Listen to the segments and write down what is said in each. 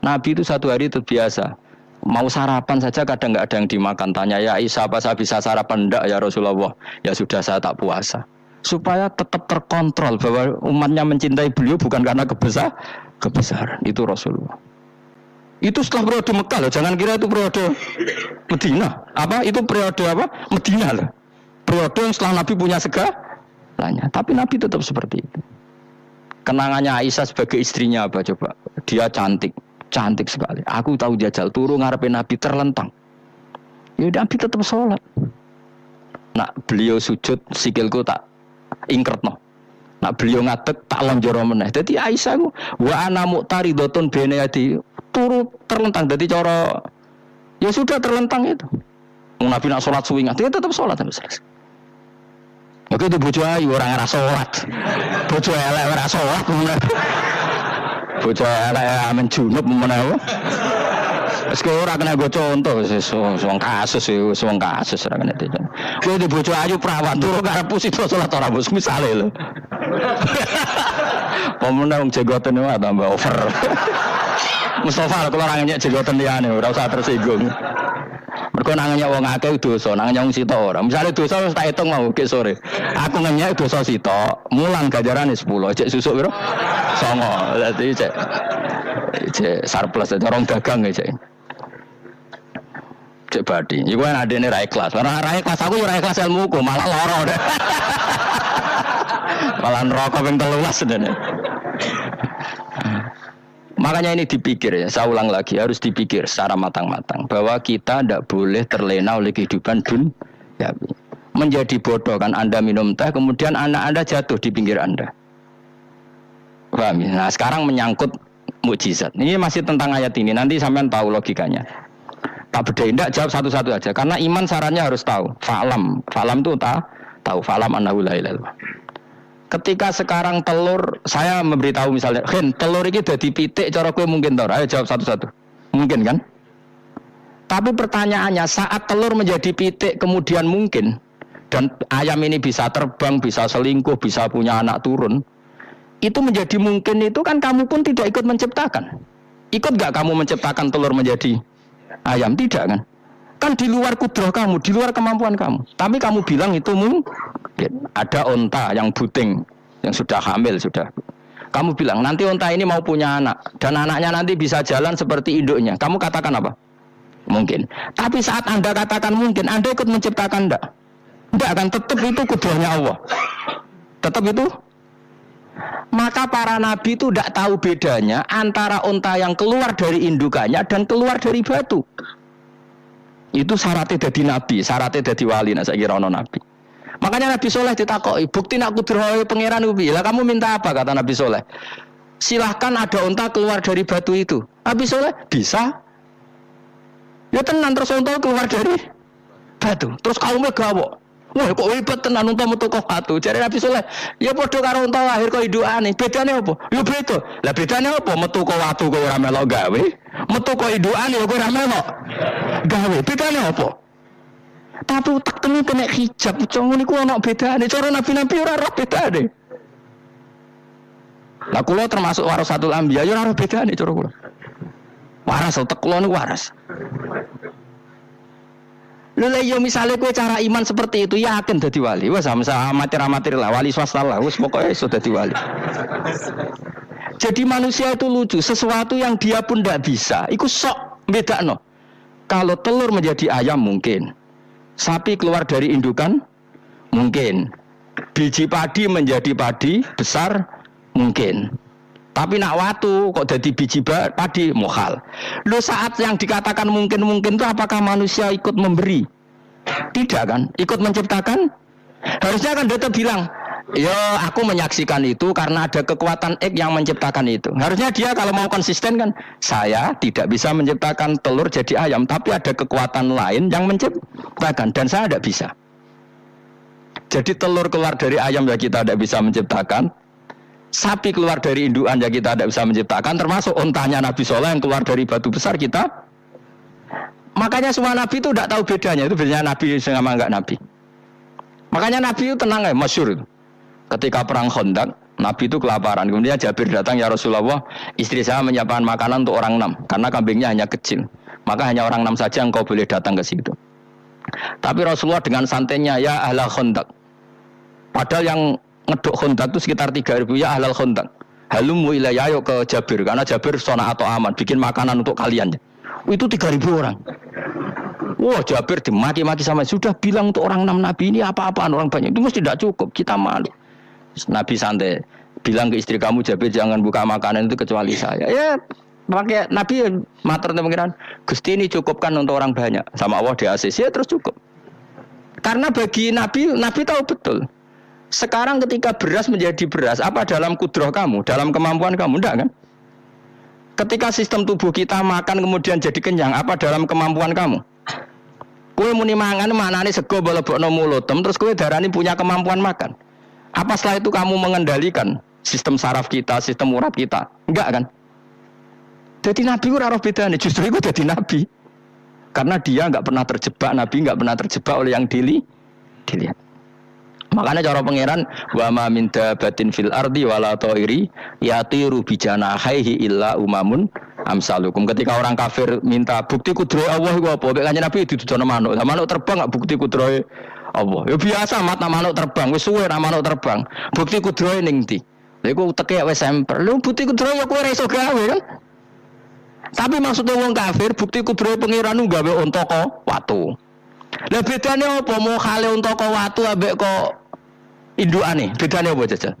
Nabi itu satu hari itu biasa. Mau sarapan saja kadang nggak ada yang dimakan. Tanya ya Aisyah, apa saya bisa sarapan? Enggak ya Rasulullah. Ya sudah saya tak puasa. Supaya tetap terkontrol bahwa umatnya mencintai beliau bukan karena kebesaran. Itu Rasulullah. Itu setelah periode Mekah loh. Jangan kira itu periode Medina. Apa? Itu periode apa? Medina loh. Periode yang setelah Nabi punya segalanya. Tapi Nabi tetap seperti itu. Kenangannya Aisyah sebagai istrinya apa coba? Dia cantik sekali. Aku tahu jajal turu ngarepin Nabi terlentang. Ya Nabi tetap sholat. Nak beliau sujud sikilku tak ingkretno. Nak beliau ngadeg tak lonjoro meneh. Dadi Aisyah ku wa ana muqtaridotun bene adi turu terlentang. Dadi cara ya sudah terlentang itu. Nabi nak sholat suwi dia tetap sholat sampai selesai. Oke itu bojo ayu orang ora sholat. Bojo elek ora sholat. Bojo elek amen junub menawa. Wis ora kena go contoh wong kasus ora kena itu. Kowe di bojo ayu perawan turu karepmu sida salat ora bos misale lho. Pemenang wong jegoten wae tambah over. Mustafa kalau ora nyek jegoten liyane ora usah tersinggung. Mergo nang nyek wong akeh dosa, nang nyek wong sitok ora. Misale dosa wis tak hitung mau ke sore. Aku ngenyek dosa sitok, mulang ganjarane 10, cek susuk piro? 9. Dadi cek surplus orang dagang ya cek. Cek badi. Iku kan adene ra ikhlas. Ora ra ikhlas aku ya ra ikhlas ilmuku, malah lara deh. Malah neraka ping 13 dene. Makanya ini dipikir ya, saya ulang lagi harus dipikir secara matang-matang bahwa kita tidak boleh terlena oleh kehidupan dunia. Menjadi bodoh kan Anda minum teh, kemudian anak Anda jatuh di pinggir Anda. Paham ya? Nah sekarang menyangkut mukjizat. Ini masih tentang ayat ini, nanti sampean tahu logikanya. Tak bedain, tidak jawab satu-satu aja. Karena iman syaratnya harus tahu. Fa'lam itu tahu. Fa'lam annahu la ilaha illallah. Ketika sekarang telur, saya memberitahu misalnya, telur ini dadi pitik, cara kowe mungkin tau. Ayo jawab satu-satu. Mungkin kan? Tapi pertanyaannya, saat telur menjadi pitik kemudian mungkin, dan ayam ini bisa terbang, bisa selingkuh, bisa punya anak turun, itu menjadi mungkin itu kan kamu pun tidak ikut menciptakan. Ikut gak kamu menciptakan telur menjadi ayam? Tidak kan? Kan di luar kudrah kamu, di luar kemampuan kamu. Tapi kamu bilang itu mungkin. Ada onta yang buting, yang sudah hamil, sudah. Kamu bilang, nanti onta ini mau punya anak. Dan anaknya nanti bisa jalan seperti induknya. Kamu katakan apa? Mungkin. Tapi saat Anda katakan mungkin, Anda ikut menciptakan enggak? Enggak kan, tetap itu kudrahnya Allah. Tetap itu. Maka para nabi itu tidak tahu bedanya antara onta yang keluar dari indukannya dan keluar dari batu. Itu syaratnya jadi nabi, syaratnya jadi wali. Nah, saya kira ono nabi. Makanya Nabi Soleh ditakoki, bukti nak kudrah pangeran ubi. Lah kamu minta apa? Kata Nabi Soleh. Silahkan ada onta keluar dari batu itu. Nabi Soleh bisa. Ya tenan terus onta keluar dari batu. Terus kaumnya gawok. Wah kok hebat tenan onta metu kok batu. Jare Nabi Soleh, ya padha karo onta lahir kok indukane. Bedane apa? Ya beda. Lah bedane apa? Metu kok watu kok ora melok gawe. Metu kok indukane kok ora melok gawe. Bedane apa? Tapi utak temu kena hijab, cowok niku ana bedane. Cara nabi-nabi ora roh bedane. Lah kula termasuk warasatul anbiya ya ora roh bedane cara kula. Waras utek kula niku waras. Lha yo misale kowe cara iman seperti itu yakin dadi wali. Wes amatir-amatir lah wali swasta lah, wis pokoke iso dadi wali. Jadi manusia itu lucu, sesuatu yang dia pun tidak bisa, iku sok bedakno. Kalau telur menjadi ayam mungkin. Sapi keluar dari indukan mungkin, biji padi menjadi padi besar mungkin, tapi nak watu kok jadi biji padi mukhal. Lu saat yang dikatakan mungkin itu apakah manusia ikut memberi? Tidak kan, ikut menciptakan. Harusnya kan dia bilang, ya aku menyaksikan itu karena ada kekuatan X yang menciptakan itu. Harusnya dia kalau mau konsisten kan, saya tidak bisa menciptakan telur jadi ayam, tapi ada kekuatan lain yang menciptakan dan saya tidak bisa. Jadi telur keluar dari ayam ya kita tidak bisa menciptakan, sapi keluar dari indukan ya kita tidak bisa menciptakan, termasuk ontanya Nabi Soleh yang keluar dari batu besar kita. Makanya semua Nabi itu tidak tahu bedanya, itu bedanya Nabi sama enggak Nabi. Makanya Nabi itu tenang ya, masyhur itu. Ketika perang Khandaq, Nabi itu kelaparan. Kemudian Jabir datang, ya Rasulullah, istri saya menyiapkan makanan untuk orang 6 karena kambingnya hanya kecil. Maka hanya orang 6 saja engkau boleh datang ke situ. Tapi Rasulullah dengan santainya, ya ahlal Khandaq. Padahal yang ngeduk Khandaq itu sekitar 3.000, ya ahlal Khandaq. Halumu ilayya, ayo ke Jabir karena Jabir sona atau aman bikin makanan untuk kalian. Itu 3.000 orang. Wah, Jabir dimaki-maki sama, sudah bilang untuk orang 6 Nabi ini apa-apaan orang banyak. Itu mesti tidak cukup, kita malu. Nabi santai bilang ke istri kamu, Jabir jangan buka makanan itu kecuali saya. Ya pakai Nabi matur pengiran, Gusti ini cukupkan untuk orang banyak. Sama Allah di ACC ya terus cukup. Karena bagi Nabi tahu betul. Sekarang ketika beras menjadi beras, apa dalam kudrah kamu, dalam kemampuan kamu, enggak kan? Ketika sistem tubuh kita makan kemudian jadi kenyang, apa dalam kemampuan kamu? Kue muni mangan manane sego balebokno mulotem, terus kue darani punya kemampuan makan. Apa setelah itu kamu mengendalikan sistem saraf kita, sistem urat kita? Enggak kan? Jadi Nabi ora roh bedane, justru itu jadi Nabi. Karena dia enggak pernah terjebak, Nabi enggak pernah terjebak oleh yang dilihat. Makanya cara pangeran wa ma min dabatin fil ardi wala ta'iri yatiru bijanahaihi illa umamun amsalukum. Ketika orang kafir minta bukti kudrohe Allah iku apa? Nek kanjeng Nabi didudono manuk. Lah manuk terbang enggak bukti kudrohe Allah. Ya biasa mata manuk terbang, wis suwe ra manuk terbang. Bukti kudrohe ning ndi? Lha iku teke wis semper. Lho bukti kudrohe ya kowe ora iso gawe kan? Tapi maksudnya wong kafir bukti kudrohe pangeran gawe unta kok watu. Lah bedane apa mau khale unta kok watu ambek kok indukane? Bedane apa jajal?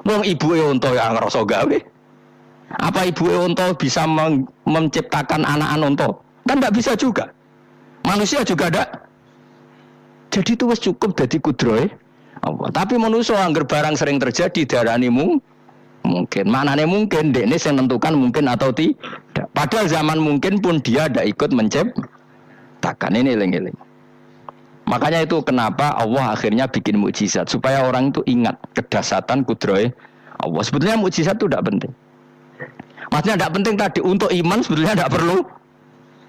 Wong ibuke unta ya ngrasa gawe. Apa ibuke unta bisa menciptakan anak-anak unta? Kan enggak bisa juga. Manusia juga ada. Jadi itu wis cukup dadi kudrohe Allah. Tapi manusia angger barang sering terjadi darani mungkin. Maknane mungkin dekne sing nentukan mungkin atau tidak. Padahal zaman mungkin pun dia tidak ikut menciptakan. Ini eling-eling. Makanya itu kenapa Allah akhirnya bikin mukjizat supaya orang itu ingat kedahsyatan kudrohe Allah. Sebetulnya mukjizat itu tidak penting. Maksudnya tidak penting tadi untuk iman sebetulnya tidak perlu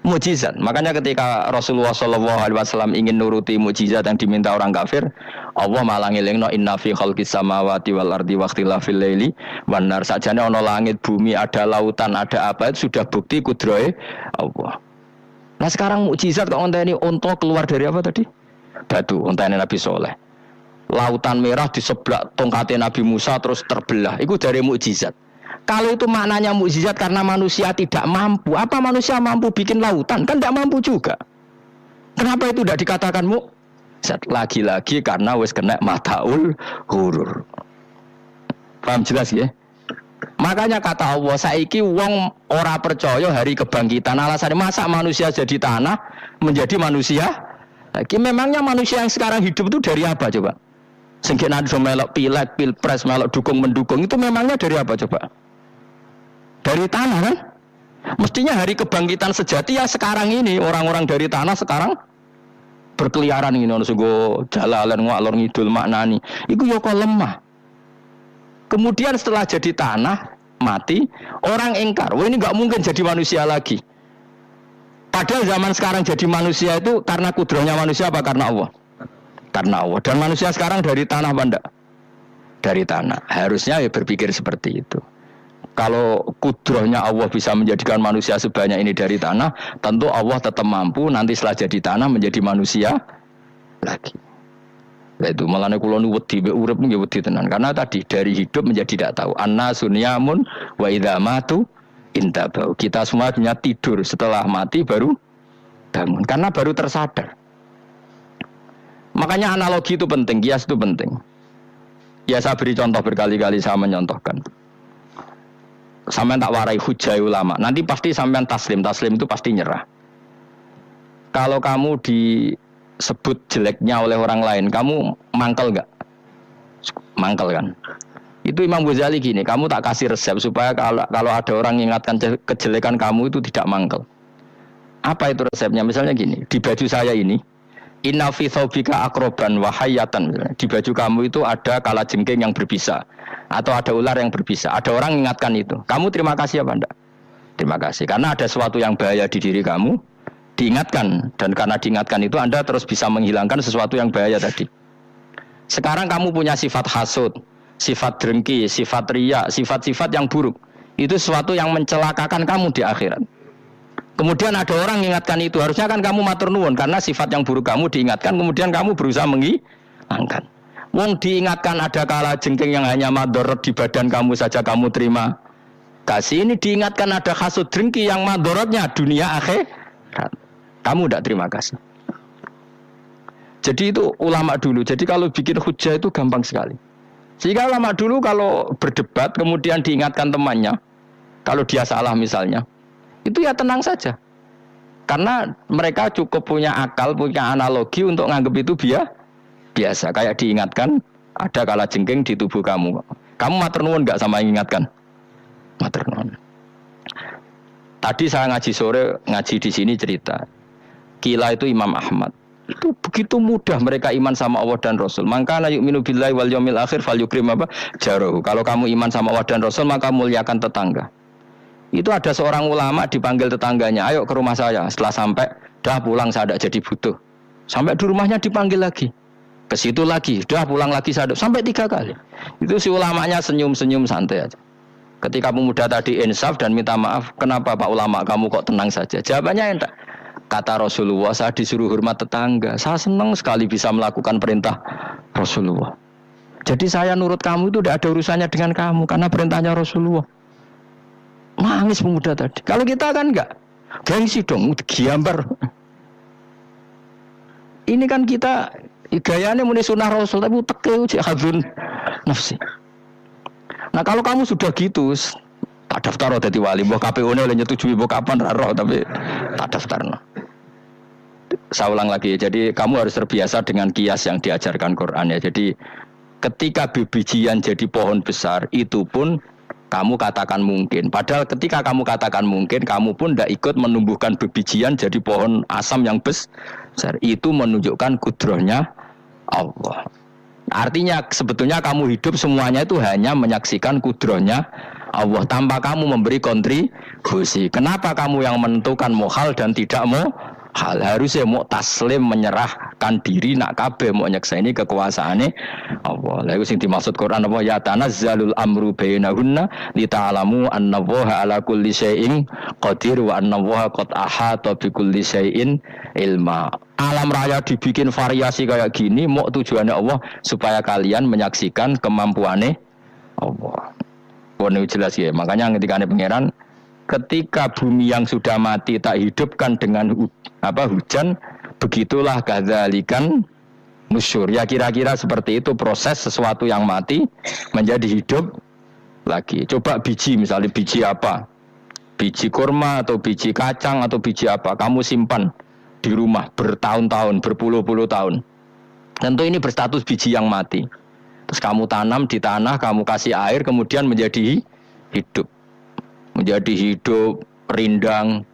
mukjizat. Makanya ketika Rasulullah SAW ingin nuruti mukjizat yang diminta orang kafir, Allah malah ngelingno inna fi khalqis samawati wal ardi waqtilafil laili wan nar. Sajane ana langit, bumi, ada lautan, ada apa itu sudah bukti kudrohe Allah. Nah sekarang mukjizat kok onteni unta keluar dari apa tadi? Batu, onteni Nabi Soleh. Lautan merah diseblak tongkatnya Nabi Musa terus terbelah. Itu dari mukjizat. Kalau itu maknanya mukjizat karena manusia tidak mampu, apa manusia mampu bikin lautan? Kan tidak mampu juga. Kenapa itu tidak dikatakan mukjizat? Lagi-lagi karena wis kena mataul hurur. Paham jelas ya? Makanya kata Allah, saiki wong ora percaya hari kebangkitan. Alasannya masa manusia jadi tanah menjadi manusia? Lagi memangnya manusia yang sekarang hidup itu dari apa coba? Sengke nado melok pileg, pilpres, melok dukung mendukung itu memangnya dari apa coba? Dari tanah kan? Mestinya hari kebangkitan sejati ya sekarang ini orang-orang dari tanah sekarang berkeliaran ini ono sungguh jalalan ngalor ngidul maknani. Iku yo kok lemah. Kemudian setelah jadi tanah mati, orang ingkar, wah ini nggak mungkin jadi manusia lagi. Padahal zaman sekarang jadi manusia itu karena kudrahnya manusia apa karena Allah? Karena Allah. Dan manusia sekarang dari tanah apa enggak? Dari tanah. Harusnya ya berpikir seperti itu. Kalau kudrahnya Allah bisa menjadikan manusia sebanyak ini dari tanah, tentu Allah tetap mampu nanti setelah jadi tanah menjadi manusia lagi. Nah itu malah kula nu wedi urip nggih wedi tenan karena tadi dari hidup menjadi tidak tahu. Anna sunyamun wa idza matu intabau. Kita semua punya tidur setelah mati baru bangun karena baru tersadar. Makanya analogi itu penting, kias itu penting. Ya saya beri contoh berkali-kali saya menyontohkan. Sampean tak warai hujah ulama. Nanti pasti sampean taslim itu pasti nyerah. Kalau kamu disebut jeleknya oleh orang lain, kamu mangkel enggak? Mangkel kan? Itu Imam Ghazali gini, kamu tak kasih resep supaya kalau ada orang mengingatkan kejelekan kamu itu tidak mangkel. Apa itu resepnya? Misalnya gini, di baju saya ini, inna fi thawbika akroban wahayatan. Di baju kamu itu ada kalajengking yang berbisa. Atau ada ular yang berbisa. Ada orang mengingatkan itu. Kamu terima kasih apa enggak? Terima kasih. Karena ada sesuatu yang bahaya di diri kamu, diingatkan. Dan karena diingatkan itu Anda terus bisa menghilangkan sesuatu yang bahaya tadi. Sekarang kamu punya sifat hasud. sifat drengki, sifat riya, sifat-sifat yang buruk. Itu sesuatu yang mencelakakan kamu di akhirat. Kemudian ada orang mengingatkan itu, harusnya kan kamu matur nuwun karena sifat yang buruk kamu diingatkan, kemudian kamu berusaha menghilangkan. Wong diingatkan ada kala jengking yang hanya madorot di badan kamu saja kamu terima kasih, ini diingatkan ada hasud drengki yang madorotnya dunia akhirat. Kamu tidak terima kasih. Jadi itu ulama dulu. Jadi kalau bikin hujah itu gampang sekali. Sehingga ulama dulu kalau berdebat kemudian diingatkan temannya, kalau dia salah misalnya, itu ya tenang saja. Karena mereka cukup punya akal, punya analogi untuk nganggap itu biasa. Kayak diingatkan ada kala jengking di tubuh kamu. Kamu matur nuwun enggak sama yang ingatkan? Matur nuwun. Tadi saya ngaji sore, ngaji di sini cerita. Kila itu Imam Ahmad. Itu begitu mudah mereka iman sama Allah dan Rasul. Maka la yu'minu billahi wal yaumil akhir falyukrim apa? Jarahu. Kalau kamu iman sama Allah dan Rasul maka muliakan tetangga. Itu ada seorang ulama dipanggil tetangganya, ayo ke rumah saya. Setelah sampai, dah pulang saya tidak jadi butuh. Sampai di rumahnya dipanggil lagi. Ke situ lagi, dah pulang lagi saya sampai 3 kali. Itu si ulamanya senyum-senyum santai aja. Ketika pemuda tadi insaf dan minta maaf, kenapa Pak ulama kamu kok tenang saja? Jawabannya enggak. Kata Rasulullah, saya disuruh hormat tetangga. Saya senang sekali bisa melakukan perintah Rasulullah. Jadi saya nurut kamu itu tidak ada urusannya dengan kamu, karena perintahnya Rasulullah. Nangis pemuda tadi. Kalau kita kan enggak. Gengsi dong, giambar. Ini kan kita, gayanya muni sunnah Rasul, tapi tekeu jihadun nafsi. Nah kalau kamu sudah gitu, tak daftar jadi wali, mbah KPU-ne oleh nyetujui mbah kapan roh tapi tak daftarno. Saya ulang lagi, jadi kamu harus terbiasa dengan kias yang diajarkan Quran ya. Jadi ketika bibijian jadi pohon besar, itu pun kamu katakan mungkin. Padahal ketika kamu katakan mungkin, kamu pun tidak ikut menumbuhkan bibijian jadi pohon asam yang besar. Itu menunjukkan kudrohnya Allah. Artinya sebetulnya kamu hidup semuanya itu hanya menyaksikan kudrohnya Allah tanpa kamu memberi kontribusi. Kenapa kamu yang menentukan mau hal dan tidak mau hal? Harusnya mau taslim menyerahkan diri nak kabeh mau nyekseni kekuasaane Allah. Lha iku sing dimaksud Quran apa ya tanazzalul amru bainahunna lita'lamu annallaha ala kulli syai'in qadir wa annallaha qad ahata bi kulli syai'in ilma. Alam raya dibikin variasi kayak gini mau tujuannya Allah supaya kalian menyaksikan kemampuannya Allah. Ini jelas ya. Makanya ketika pangeran ketika bumi yang sudah mati tak hidupkan dengan hujan, begitulah kadzalikan nusyur. Ya kira-kira seperti itu proses sesuatu yang mati menjadi hidup lagi. Coba biji, misalnya biji apa? Biji kurma atau biji kacang atau biji apa? Kamu simpan di rumah bertahun-tahun, berpuluh-puluh tahun. Tentu ini berstatus biji yang mati. Terus kamu tanam di tanah, kamu kasih air, kemudian menjadi hidup. Menjadi hidup, rindang.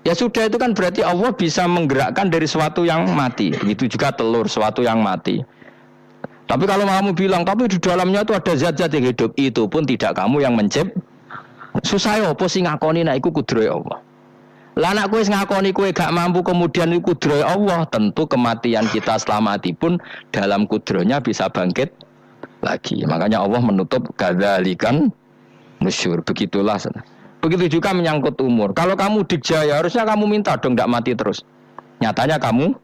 Ya sudah, itu kan berarti Allah bisa menggerakkan dari sesuatu yang mati. Begitu juga telur, sesuatu yang mati. Tapi kalau kamu bilang, tapi di dalamnya itu ada zat-zat yang hidup, itu pun tidak kamu yang menciptakan. Susah ya, apa sih ngakoni nak iku kudrohe Allah. Lah anak kowe ngakoni kowe gak mampu kemudian iku kudrohe Allah, tentu kematian kita setelah mati pun dalam kudrohnya bisa bangkit lagi. Makanya Allah menutup kadzalikan nusyur. Begitulah. Begitu juga menyangkut umur. Kalau kamu dikjaya harusnya kamu minta dong tidak mati terus. Nyatanya kamu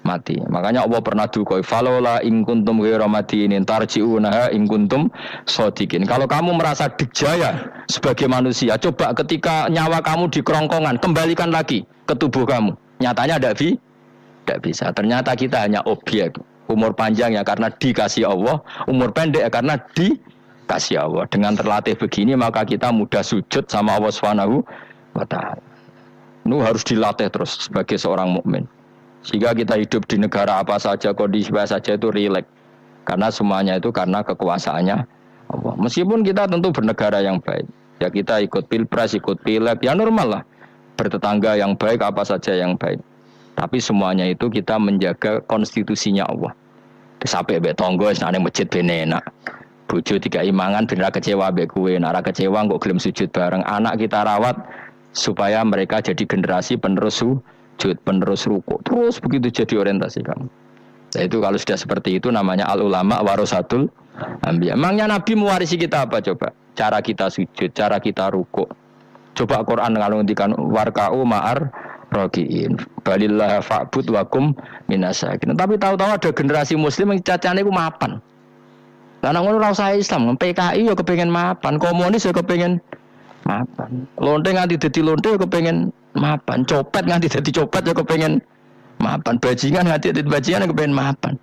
mati. Makanya Allah pernah duka, falola in kuntum ghairu madinin tarji'unaha in kuntum shodiqin. Kalau kamu merasa dikjaya sebagai manusia, coba ketika nyawa kamu di kerongkongan, kembalikan lagi ke tubuh kamu. Nyatanya tidak bisa. Ternyata kita hanya objek. Umur panjang ya karena dikasih Allah, umur pendek ya karena dikasih Allah. Dengan terlatih begini maka kita mudah sujud sama Allah Subhanahu wa taala. Itu harus dilatih terus sebagai seorang mukmin. Sehingga kita hidup di negara apa saja, kondisi apa saja itu rileks. Karena semuanya itu karena kekuasaannya Allah. Meskipun kita tentu bernegara yang baik. Ya kita ikut pilpres, ikut pileg, ya normal lah. Bertetangga yang baik, apa saja yang baik. Tapi semuanya itu kita menjaga konstitusinya Allah. Sampai mbek tangga wis nang masjid ben enak. Bojo dikai mangan ben ora kecewa mbek kowe, nek ora kecewa kok gelem sujud bareng. Anak kita rawat supaya mereka jadi generasi penerus penerus ruku. Terus begitu jadi orientasi kamu. Nah itu kalau sudah seperti itu namanya al ulama warasatul Ambiya. Emangnya Nabi mewarisi kita apa coba? Cara kita sujud, cara kita rukuk. Coba Quran kalau ngendikan warka'u ma'ar rakiin. Balillah fa'bud wakum minasakin. Tapi tahu-tahu ada generasi muslim yang cacane ku mapan. Lah nek ngono ora usah Islam, PKI yo kepengin mapan, komunis yo kepengin mapan. Lonte nganti dadi lonte yo kepengin mapan, copet nganti dadi copet yo kepengin mapan, bajingan nganti dadi bajingan yo kepengin mapan.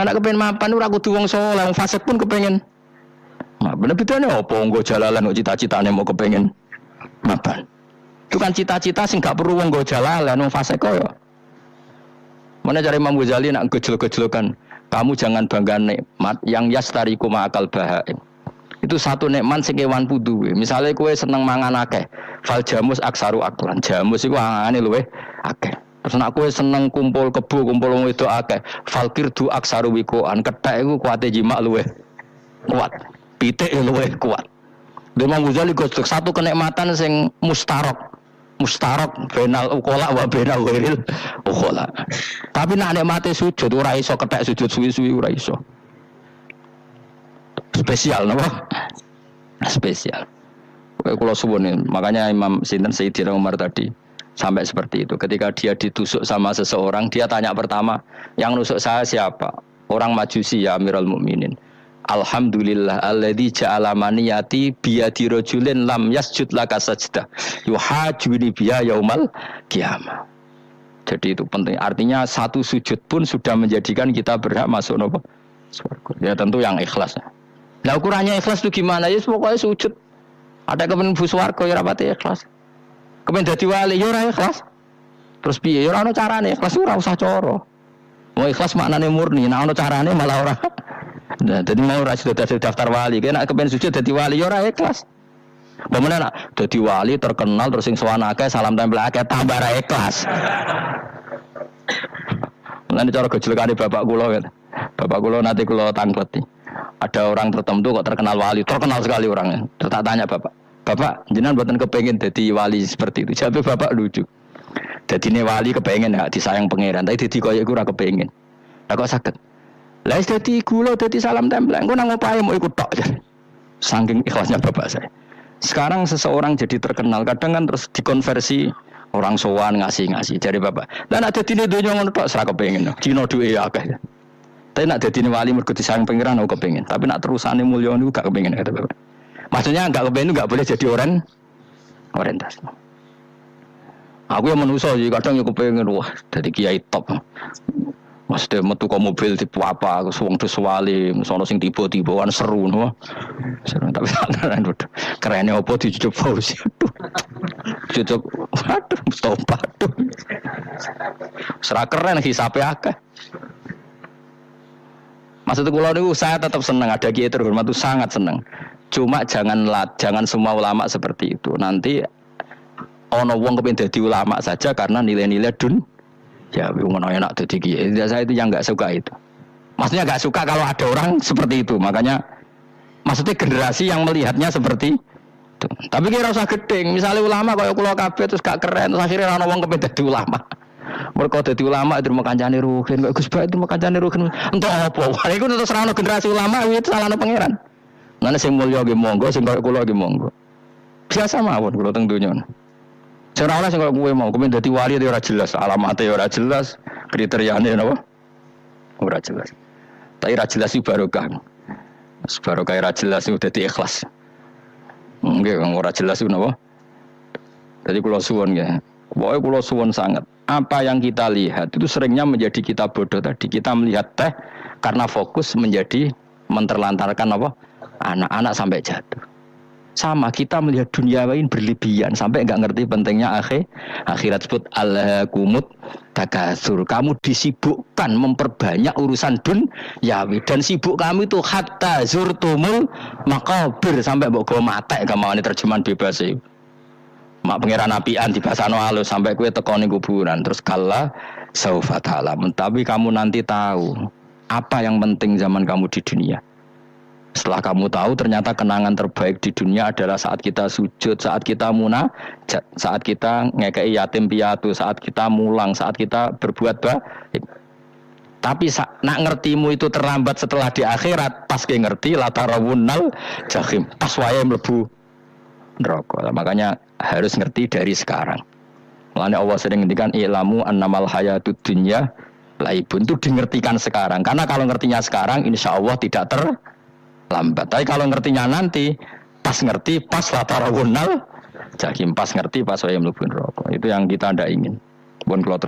Anak kepengin mapan ora kudu wong saleh, wong fasik pun kepengin mapan. Bedane opo nggo jalalan kok cita-citane mau kepengin mapan. Itu kan cita-cita sing gak perlu wong nggo jalalan, wong fasik kok yo. Mana cari Imam Ghazali nak gejol-gejolokan, kamu jangan bangga nikmat yang yastariku ma'akal bahaim. Itu satu nikmat sing kewan duwe. Misale kowe seneng mangan akeh, fal jamus aksaru aklan. Jamus iku angane luweh akeh. Terus nek kowe seneng kumpul kebo, kumpul wong wedok akeh, fal kirdu aksaru wikoan. Kethek iku kuwate jimak luweh kuat. Pitik luweh kuat. Imam Ghazali gosok satu kenikmatan sing mustarok benal ukola wa benal ghairil ukola. Tapi nek nikmate sujud ora iso kethek sujud suwi-suwi ora iso. Spesial napa? Spesial. Kula suwun makanya Imam Sinten Sayyidina Umar tadi sampai seperti itu. Ketika dia ditusuk sama seseorang, dia tanya pertama, yang nusuk saya siapa? Orang Majusi ya Amirul Mukminin. Alhamdulillah alladzi ja'ala maniyati biyadi rajulin lam yasjud laka sajdah yuhajuni biya yaumal qiyamah. Jadi itu penting. Artinya satu sujud pun sudah menjadikan kita berhak masuk neraka surga. Ya tentu yang ikhlas. Nah ukurannya ikhlas itu gimana? Ya pokoknya sujud. Ada kepen mlebu swarga ya ora pati ikhlas. Kepen dadi wali ya ora ikhlas. Terus piye? Ya ora ono carane. Ikhlas ora usah cara. Mau ikhlas maknane murni, nek ono carane malah ora. Nah, jadi mau ora sudah daftar wali, kena kepen sujud dadi wali ya ora ikhlas. Pemene nak dadi wali terkenal terus sing sowan akeh salam tempel akeh tambah ra ikhlas. Lan cara gejolekane bapak kula kan. Bapak kula nanti kula tangkleti. Ada orang tertentu kok terkenal wali, terkenal sekali orangnya. Terus tak tanya bapak, jenengan mboten kepengin dadi wali seperti itu. Jawab bapak lucu. Dadine wali kepengin ya disayang pangeran, tapi dadi koyo iku ora kepengin. Lah kok saged? Lah wis dadi kula dadi salam tempel, engko nang opahe mau ikut tok. Saking ikhlasnya bapak saya. Sekarang seseorang jadi terkenal, kadang kan terus dikonversi orang sowan ngasih dari bapak. Lah nek dadine donya ngono tok ora kepengin. Cina duwe akeh. Tapi nak dadine wali mergo disayang pangeran aku kepengin. Tapi nak terusane mulya niku gak kepengin kata bapak. Maksudnya gak kepengin gak boleh jadi orientasi. Aku yang manusia sih kadang yo kepengin wah dadi kiai top. Maksudnya metu ke mobil tipe apa, wong dos wali, sono sing tiba-tiba kan seru no. Seru tapi kerennya apa dicucuk Fauzi. Cucuk waduh Mustafa. Serah keren hisabe akeh. Maksud kula niku saya tetap senang ada kiai terhormat itu sangat senang. Cuma jangan semua ulama seperti itu. Nanti ono wong kepengin dadi ulama saja karena nilai-nilai ya, ngono enak dadi kiai. Saya itu yang enggak suka itu. Maksudnya enggak suka kalau ada orang seperti itu. Makanya maksudnya generasi yang melihatnya seperti itu. Tapi kira usah gedeng. Misalnya ulama kaya kula kabeh terus gak keren, terus akhirnya ana wong kepengin dadi ulama. Mergo dadi ulama itu kancane rugen, kok Gus Bak itu kancane rugen. Entuk apa? Wah, iku terus ana generasi ulama itu salahno pangeran. Nane sing mulya nggih monggo, sing kaya kula nggih monggo. Biasa mawon kula teng donya. Cara ana sing kaya kowe mau, kowe dadi wali ora jelas, alamate ora jelas, kriteriane napa? Ora jelas. Tapi ora jelas iki barokah. Barokah ora jelas iku dadi ikhlas. Nggih, ora jelas iku napa? Jadi kula suwun nggih. Pokoke kula suwun sangat. Apa yang kita lihat itu seringnya menjadi kita bodoh tadi. Kita melihat teh karena fokus menjadi menterlantarkan apa? Anak-anak sampai jatuh. Sama kita melihat dunia lain berlebihan sampai enggak ngerti pentingnya akhirat sebut alhaqumut takatsur. Kamu disibukkan memperbanyak urusan duniawi dan sibuk kamu itu hatta zurtumul maqabir sampai mbok go matek gamane terjemahan bebas e. Mak pangeran apian dibasano halus sampai kowe teko ning kuburan terus kala saufa ta'lam. Tapi kamu nanti tahu apa yang penting zaman kamu di dunia. Setelah kamu tahu ternyata kenangan terbaik di dunia adalah saat kita sujud, saat kita munajat, saat kita ngekei yatim piatu, saat kita mulang, saat kita berbuat baik. Tapi nak ngertimu itu terlambat setelah di akhirat, pas ke ngerti latarawunnal jahim, pas wae mlebu neraka. Makanya harus ngerti dari sekarang. Makanya Allah sering ngendikan ilamu annamal hayatud dunya laibun, itu dingertikan sekarang. Karena kalau ngertinya sekarang insya Allah tidak terlambat. Tapi kalau ngertinya nanti, pas ngerti pas latarawunnal jahim, pas ngerti pas wae mlebu neraka. Itu yang kita ndak ingin. Pun kalau terus